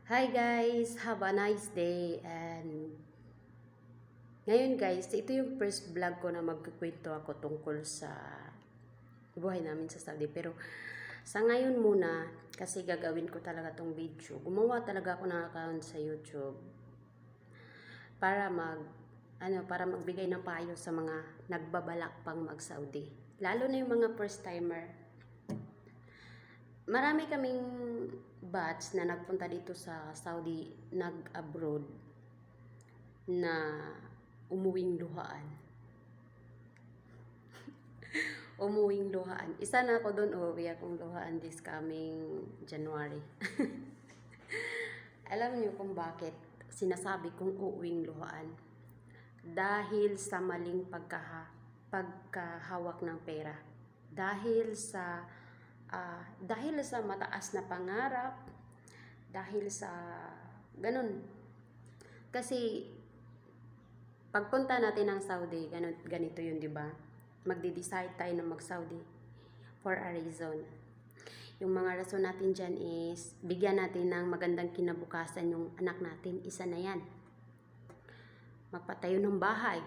Hi guys, have a nice day. And ngayon guys, ito yung first vlog ko na magkukwento ako tungkol sa buhay namin sa Saudi. Pero sa ngayon muna, kasi gagawin ko talaga tong video. Gumawa talaga ako ng account sa YouTube para para magbigay ng payo sa mga nagbabalak pang mag-Saudi. Lalo na yung mga first timer. Marami kaming batch na nagpunta dito sa Saudi, nag-abroad, na umuwing luhaan. Umuwing luhaan. Isa na ako doon, uuwi akong luhaan this coming January. Alam niyo kung bakit sinasabi kong uuwing luhaan? Dahil sa maling pagkahawak ng pera. Dahil sa mataas na pangarap, dahil sa ganun. Kasi pagpunta natin ng Saudi, ganito yun, di ba? Magde-decide tayo na mag-Saudi for a reason. Yung mga rason natin dyan is bigyan natin ng magandang kinabukasan yung anak natin. Isa na yan. Magpatayo ng bahay.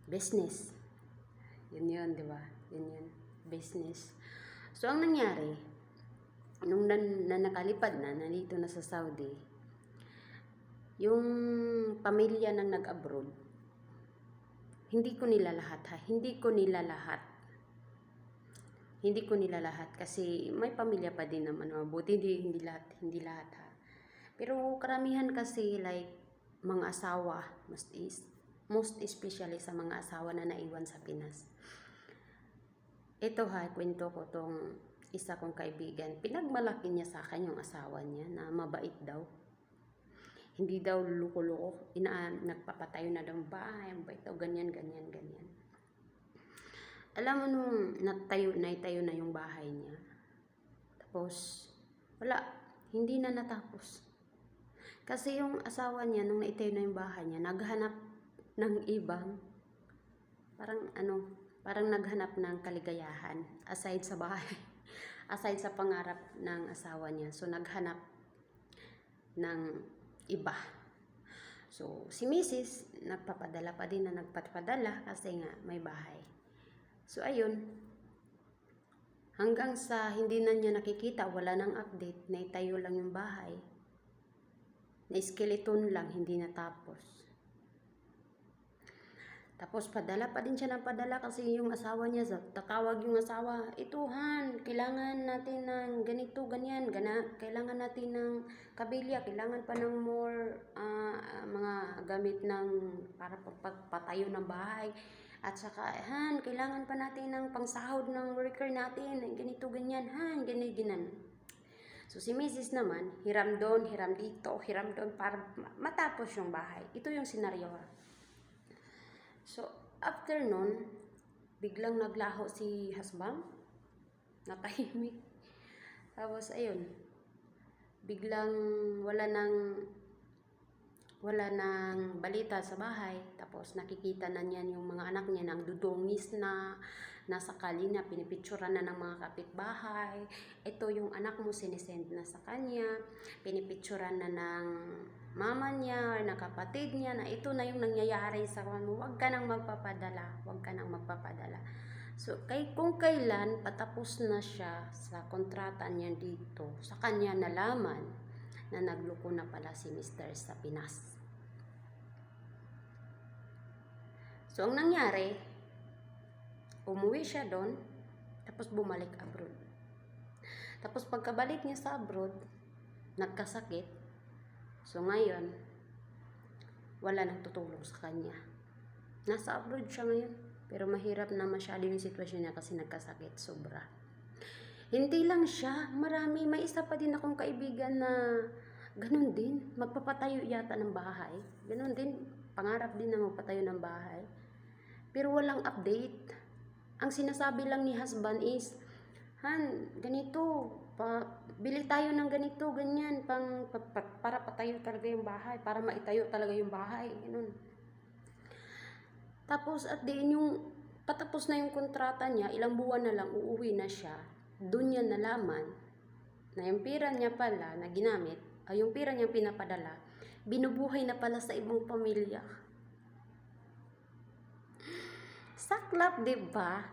Business. Yun, di ba? Yun. Business. So, ang nangyari, nung nakalipad na, nandito na sa Saudi, yung pamilya ng nag-abroad, hindi ko nila lahat ha. Hindi ko nila lahat kasi may pamilya pa din naman. Mabuti hindi lahat ha. Pero karamihan kasi like mga asawa, most especially sa mga asawa na naiwan sa Pinas. Ito ha, kwento ko tong isa kong kaibigan. Pinagmalaki niya sa akin yung asawa niya na mabait daw. Hindi daw luluko-luko. Nagpapatayo na daw bahay, mabait daw, ganyan. Alam mo nung natayo na yung bahay niya. Tapos, wala, hindi na natapos. Kasi yung asawa niya, nung naitayo na yung bahay niya, naghanap ng ibang, parang naghanap ng kaligayahan aside sa bahay, aside sa pangarap ng asawa niya. So, naghanap ng iba. So, si Mrs. nagpapadala pa din na nagpapadala kasi nga may bahay. So, ayun. Hanggang sa hindi na niya nakikita, wala nang update, naitayo lang yung bahay. Na skeleton lang, hindi natapos. Tapos padala pa din siya ng padala kasi yung asawa niya, tatawag yung asawa, ituhan, kailangan natin ng ganito, ganyan, kailangan natin ng kabilya, kailangan pa ng more mga gamit ng para pagpatayo ng bahay. At saka, kailangan pa natin ng pangsahod ng worker natin, ganito, ganyan, ganyan. So si Mrs. naman, hiram doon, hiram dito, hiram doon para matapos yung bahay. Ito yung senaryo. So, after nun, biglang naglaho si husband. Natahimik. Tapos, ayun. Biglang wala nang balita sa bahay. Tapos, nakikita na niyan yung mga anak niya nang dudungis na, nasa kali na, pinipicturan na ng mga kapitbahay. Ito yung anak mo, sinisend na sa kanya. Pinipicturan na ng mama niya or ng kapatid niya na ito na yung nangyayari sa kanya. Huwag ka nang magpapadala. So, kung kailan patapos na siya sa kontrata niya dito, sa kanya nalaman na nagloko na pala si Mr. sa Pinas. So, ang nangyari, umuwi siya doon, tapos bumalik abroad. Tapos pagkabalik niya sa abroad, nagkasakit. So, ngayon, wala nang tutulong sa kanya. Nasa abroad siya ngayon, pero mahirap na masyado yung sitwasyon niya kasi nagkasakit, sobra. Hindi lang siya, marami, may isa pa din akong kaibigan na ganun din, magpapatayo yata ng bahay. Ganun din, pangarap din na magpatayo ng bahay. Pero walang update. Ang sinasabi lang ni husband is, ganito, bili tayo ng ganito, ganyan, para patayo talaga yung bahay, para maitayo talaga yung bahay, ganun. Tapos at the end, yung patapos na yung kontrata niya, ilang buwan na lang, uuwi na siya. doon niya nalaman na yung pera niya pala na ginamit, ay yung pera niya pinapadala, binubuhay na pala sa ibang pamilya. Saklap, diba?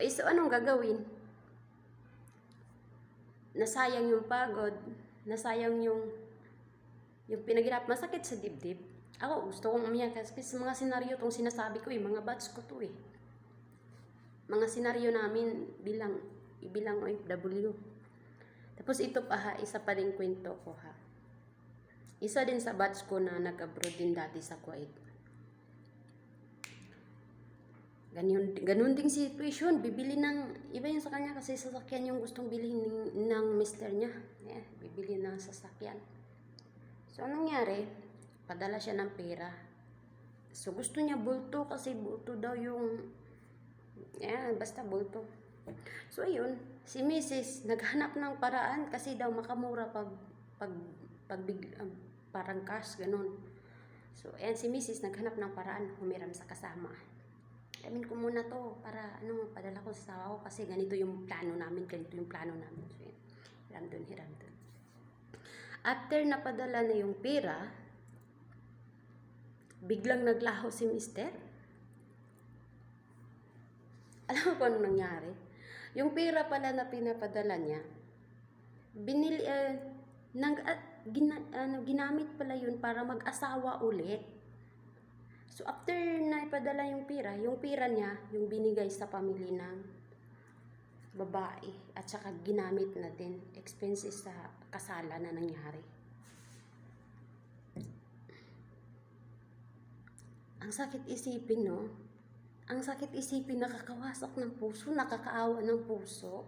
So anong gagawin? Nasayang yung pagod, nasayang yung pinaghirap, masakit sa dibdib. Ako, gusto kong umiyak kasi sa mga senaryo tong sinasabi ko mga batch ko to Mga senaryo namin bilang OFW. Tapos ito pa ha, isa pa rin kwento ko ha. Isa din sa batch ko na nag-abroad din dati sa Kuwait. Ganun ding situation, bibili ng, iba yung sa kanya kasi sasakyan yung gustong bilhin ng mister niya. Bibili ng sasakyan. So, anong nangyari? Padala siya ng pera. So, gusto niya bulto kasi bulto daw yung, basta bulto. So, ayun, si Mrs. naghanap ng paraan kasi daw makamura parang cash, ganun. So, ayan, si Mrs. naghanap ng paraan, humiram sa kasama. Amin ko muna to para padala ko sa asawa ko kasi ganito yung plano namin. So, yun, hiram dun. After napadala na yung pera, biglang naglaho si mister. Alam mo kung anong nangyari? Yung pera pala na pinapadala niya, ginamit pala yun para mag-asawa ulit. So, after na ipadala yung pera niya, yung binigay sa pamilya ng babae, at saka ginamit na din, expenses sa kasalan na nangyari. Ang sakit isipin, no? Ang sakit isipin, nakakawasak ng puso, nakakaawa ng puso.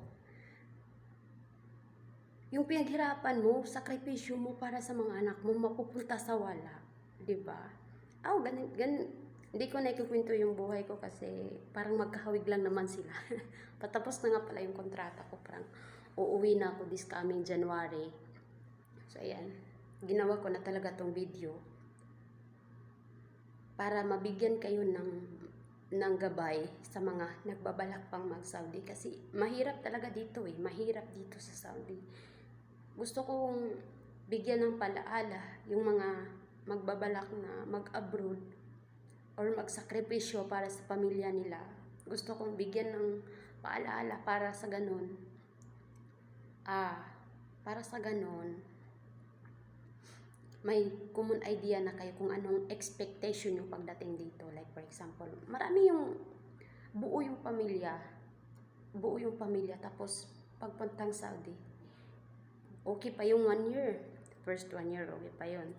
Yung pinaghirapan mo, sakripisyo mo para sa mga anak mo, mapupunta sa wala. Diba? Hindi ko na ikukwento yung buhay ko kasi parang magkahawig lang naman sila. Patapos na nga pala yung kontrata ko, parang uuwi na ako this coming January. So, ayan. Ginawa ko na talaga tong video para mabigyan kayo ng gabay sa mga nagbabalak pang mag-Saudi kasi mahirap talaga dito mahirap dito sa Saudi. Gusto kong bigyan ng palaala yung mga magbabalak na mag-abroad or magsakripisyo para sa pamilya nila. Gusto kong bigyan ng paalaala para sa ganun. May common idea na kayo kung anong expectation yung pagdating dito. Like for example, marami yung buo yung pamilya tapos pagpuntang Saudi, okay pa yung 1 year. First 1 year, okay pa yun.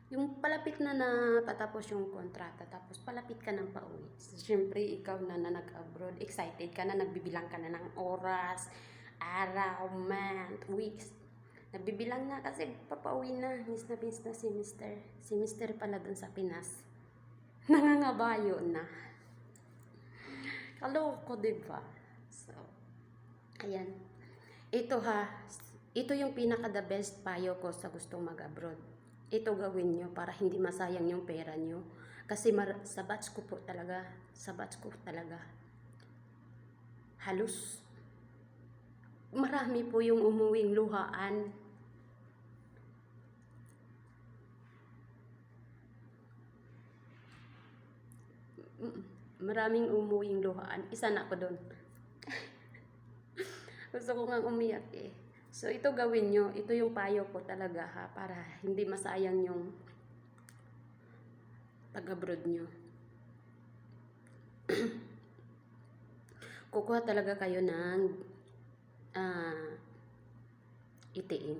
Yung palapit na patapos yung kontrata, tapos palapit ka ng pauwi. Siyempre, ikaw na nag-abroad, excited ka na, nagbibilang ka na ng oras, araw, month, weeks. Nagbibilang na kasi papauwi na. Miss na si mister. Si mister pala dun sa Pinas. Nangangabayo na. Kaloko, diba? So, ayan. Ito yung pinaka-the best payo ko sa gustong mag-abroad. Ito gawin nyo para hindi masayang yung pera nyo. Kasi sa batch ko talaga, halos marami po yung umuwing luhaan. Maraming umuwing luhaan. Isa na ako doon. Gusto ko nga umiyak So, ito gawin nyo. Ito yung payo ko talaga para hindi masayang yung pag-abroad nyo. Kukuha talaga kayo ng ATM.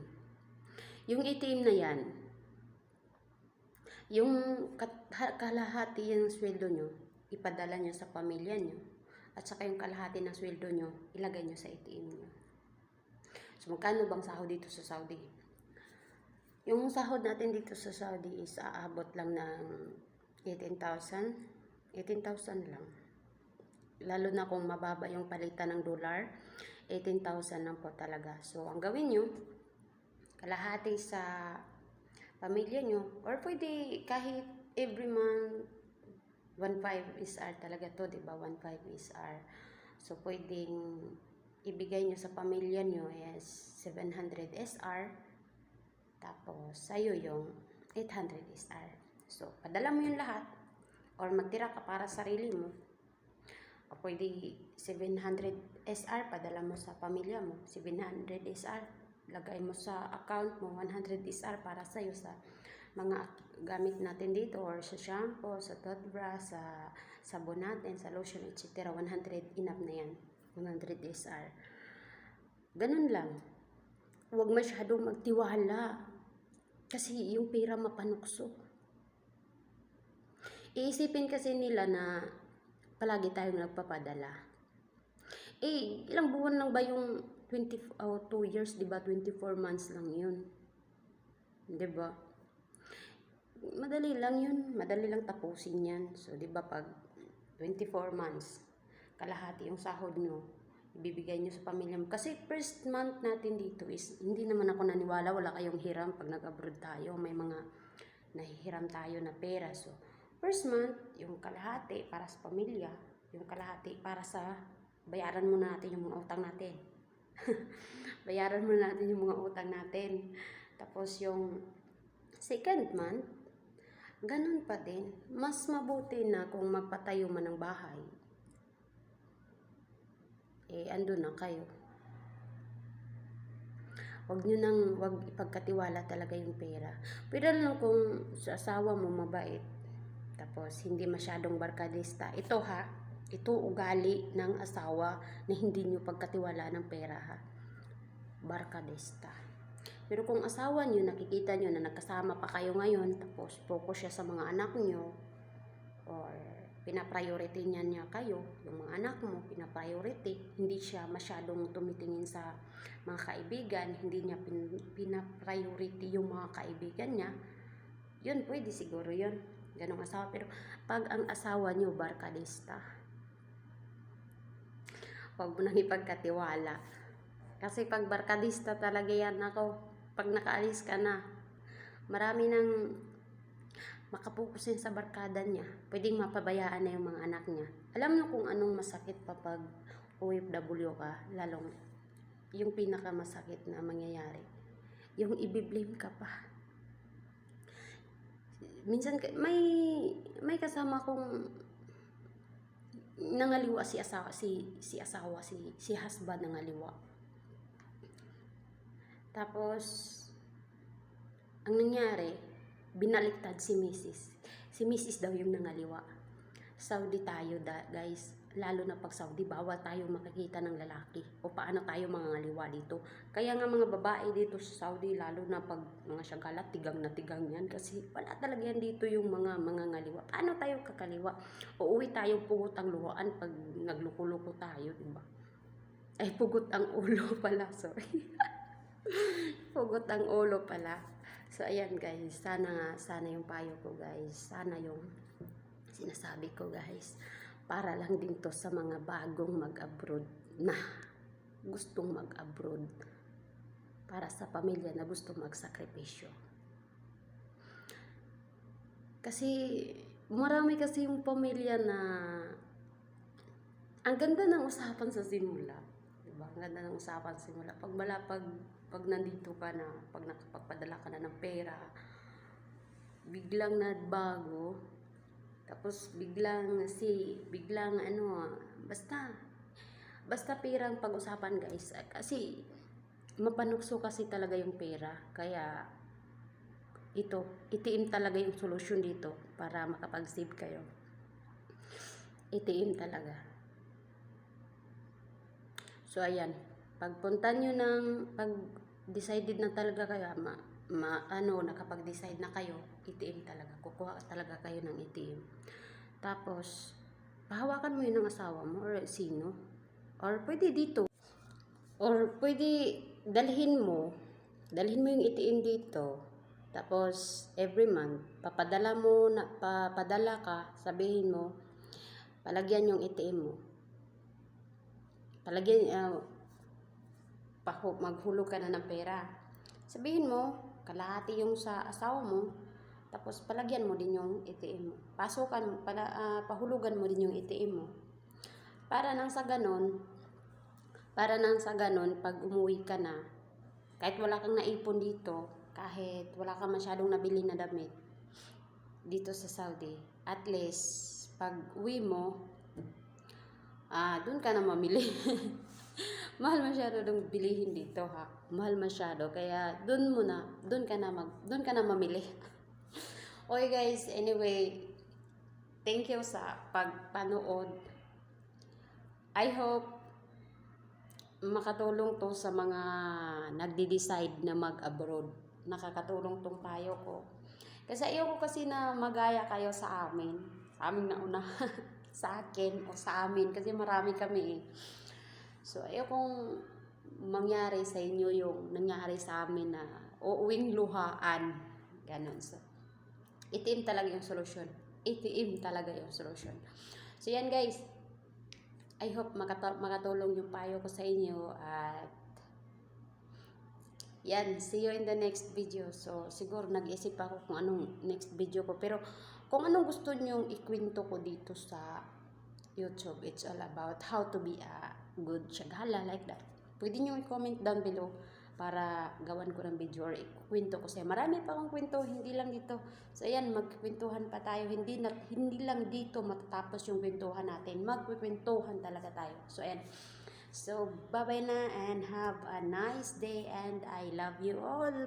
Yung ATM na yan, yung kalahati yung sweldo nyo, ipadala nyo sa pamilya nyo. At saka yung kalahati ng sweldo nyo, ilagay nyo sa ATM nyo. So, magkano bang sahod dito sa Saudi? Yung sahod natin dito sa Saudi is aabot lang ng 18,000. 18,000 lang. Lalo na kung mababa yung palitan ng dollar, 18,000 lang po talaga. So, ang gawin nyo, kalahati sa pamilya nyo, or pwede kahit every month, 1.5 SR talaga to, diba? 1.5 SR. So, pwedeng ibigay nyo sa pamilya nyo is 700 SR. Tapos, sa'yo yung 800 SR. So, padala mo yung lahat. Or magtira ka para sarili mo. O pwede 700 SR, padala mo sa pamilya mo. 700 SR, lagay mo sa account mo. 100 SR para sa'yo sa mga gamit natin dito. Or sa shampoo, sa toothbrush, sa sabon natin, sa lotion, etc. 100, enough na yan. 100 SR. Ganun lang. Huwag masyadong magtiwala. Kasi yung pera mapanukso. Iisipin kasi nila na palagi tayong nagpapadala. Ilang buwan lang ba yung 2 years, diba? 24 months lang yun. Diba? Madali lang yun. Madali lang tapusin yan. So, diba, pag 24 months, kalahati yung sahod nyo, ibibigay nyo sa pamilya mo. Kasi first month natin dito is, hindi naman ako naniwala, wala kayong hiram pag nag-abroad tayo. May mga nahihiram tayo na pera. So, first month, yung kalahati para sa pamilya, yung kalahati para sa bayaran mo natin yung mga utang natin. Bayaran mo natin yung mga utang natin. Tapos yung second month, ganun pa din. Mas mabuti na kung magpatayo man ng bahay. Andun na kayo. Wag ipagkatiwala talaga yung pera. Pero lang kung sa asawa mo mabait, tapos hindi masyadong barkadista. Ito ugali ng asawa na hindi nyo pagkatiwala ng pera ha. Barkadista. Pero kung asawa nyo, nakikita nyo na nagkasama pa kayo ngayon, tapos focus siya sa mga anak nyo, or pinapriority niya kayo, yung mga anak mo, pinapriority, hindi siya masyadong tumitingin sa mga kaibigan, hindi niya pinapriority yung mga kaibigan niya, yun, pwede siguro yun. Ganong asawa. Pero pag ang asawa nyo barkadista, huwag mo nang ipagkatiwala. Kasi pag barkadista talaga yan, pag nakaalis ka na, marami nang makapukusin sa barkada niya. Pwedeng mapabayaan na yung mga anak niya. Alam niyo kung anong masakit pa pag OFW ka, lalong yung pinakamasakit na mangyayari, yung ibiblame ka pa. Minsan may kasama kong nangaliwa si husband nangaliwa. Tapos ang nangyari, binaliktad si Mrs. Si Mrs. daw yung nangaliwa. Saudi tayo guys. Lalo na pag Saudi, bawal tayo makikita ng lalaki. O paano tayo mangangaliwa dito. Kaya nga mga babae dito sa Saudi, lalo na pag mga syagala, tigang na tigang yan. Kasi wala talaga yan dito yung mga ngaliwa. Paano tayo kakaliwa? Uuwi tayong pugot ang luhaan pag nagluko-luko tayo, diba? Ay, pugot ang ulo pala, sorry. Pugot ang ulo pala. So, ayan guys, sana yung payo ko guys. Sana yung sinasabi ko guys. Para lang din to sa mga bagong mag-abroad na gustong mag-abroad. Para sa pamilya na gustong magsakripisyo. Kasi marami kasi yung pamilya na ang ganda ng usapan sa simula. Diba? Ang ganda ng usapan sa simula. Pag nandito ka na, pag nakapagpadala ka na ng pera, biglang nagbago. Tapos biglang basta perang pag-usapan guys. Kasi mapanukso kasi talaga yung pera. Kaya itiim talaga yung solusyon dito para makapag-save kayo. Itiim talaga. So ayan, pagpunta nyo pag decided na talaga kayo, nakapag-decide na kayo, itiim talaga. Kukuha talaga kayo ng itiim. Tapos, pahawakan mo yun ng asawa mo or sino. Or pwede dito. Or pwede dalhin mo yung itiim dito. Tapos, every month, papadala ka, sabihin mo, palagyan yung itiim mo. Maghulog ka na ng pera. Sabihin mo, kalahati yung sa asawa mo, tapos palagyan mo din yung ATM mo. Pahulugan mo din yung ATM mo. Para nang sa ganon, pag umuwi ka na, kahit wala kang naipon dito, kahit wala kang masyadong nabili na damit dito sa Saudi, at least pag uwi mo, doon ka na mamili. Mahal masyado ng bilihin dito, ha. Mahal masyado, kaya doon ka na mamili. Okay guys, anyway, thank you sa pagpanood. I hope makatulong to sa mga nagde-decide na mag-abroad. Nakakatulong tong payo ko. Kasi ayoko kasi na magaya kayo sa amin na una. Sa akin o sa amin, kasi marami kami eh. So ayokong mangyari sa inyo yung nangyari sa amin na uuwing luhaan. Ganon. So, ATM talaga yung solusyon. ATM talaga yung solusyon. So yan guys, I hope makatulong yung payo ko sa inyo, at yan, see you in the next video. So siguro nag-isip ako kung anong next video ko, pero kung anong gusto nyong ikwento ko dito sa YouTube, it's all about how to be a good shaghala, like that. Pwede nyo i-comment down below para gawan ko ng video or ikwento ko sa'yo. Marami pa akong kwento, hindi lang dito. So ayan, magkwentuhan pa tayo. Hindi lang dito matatapos yung kwentuhan natin. Magkwentuhan talaga tayo. So ayan. So bye-bye na and have a nice day, and I love you all.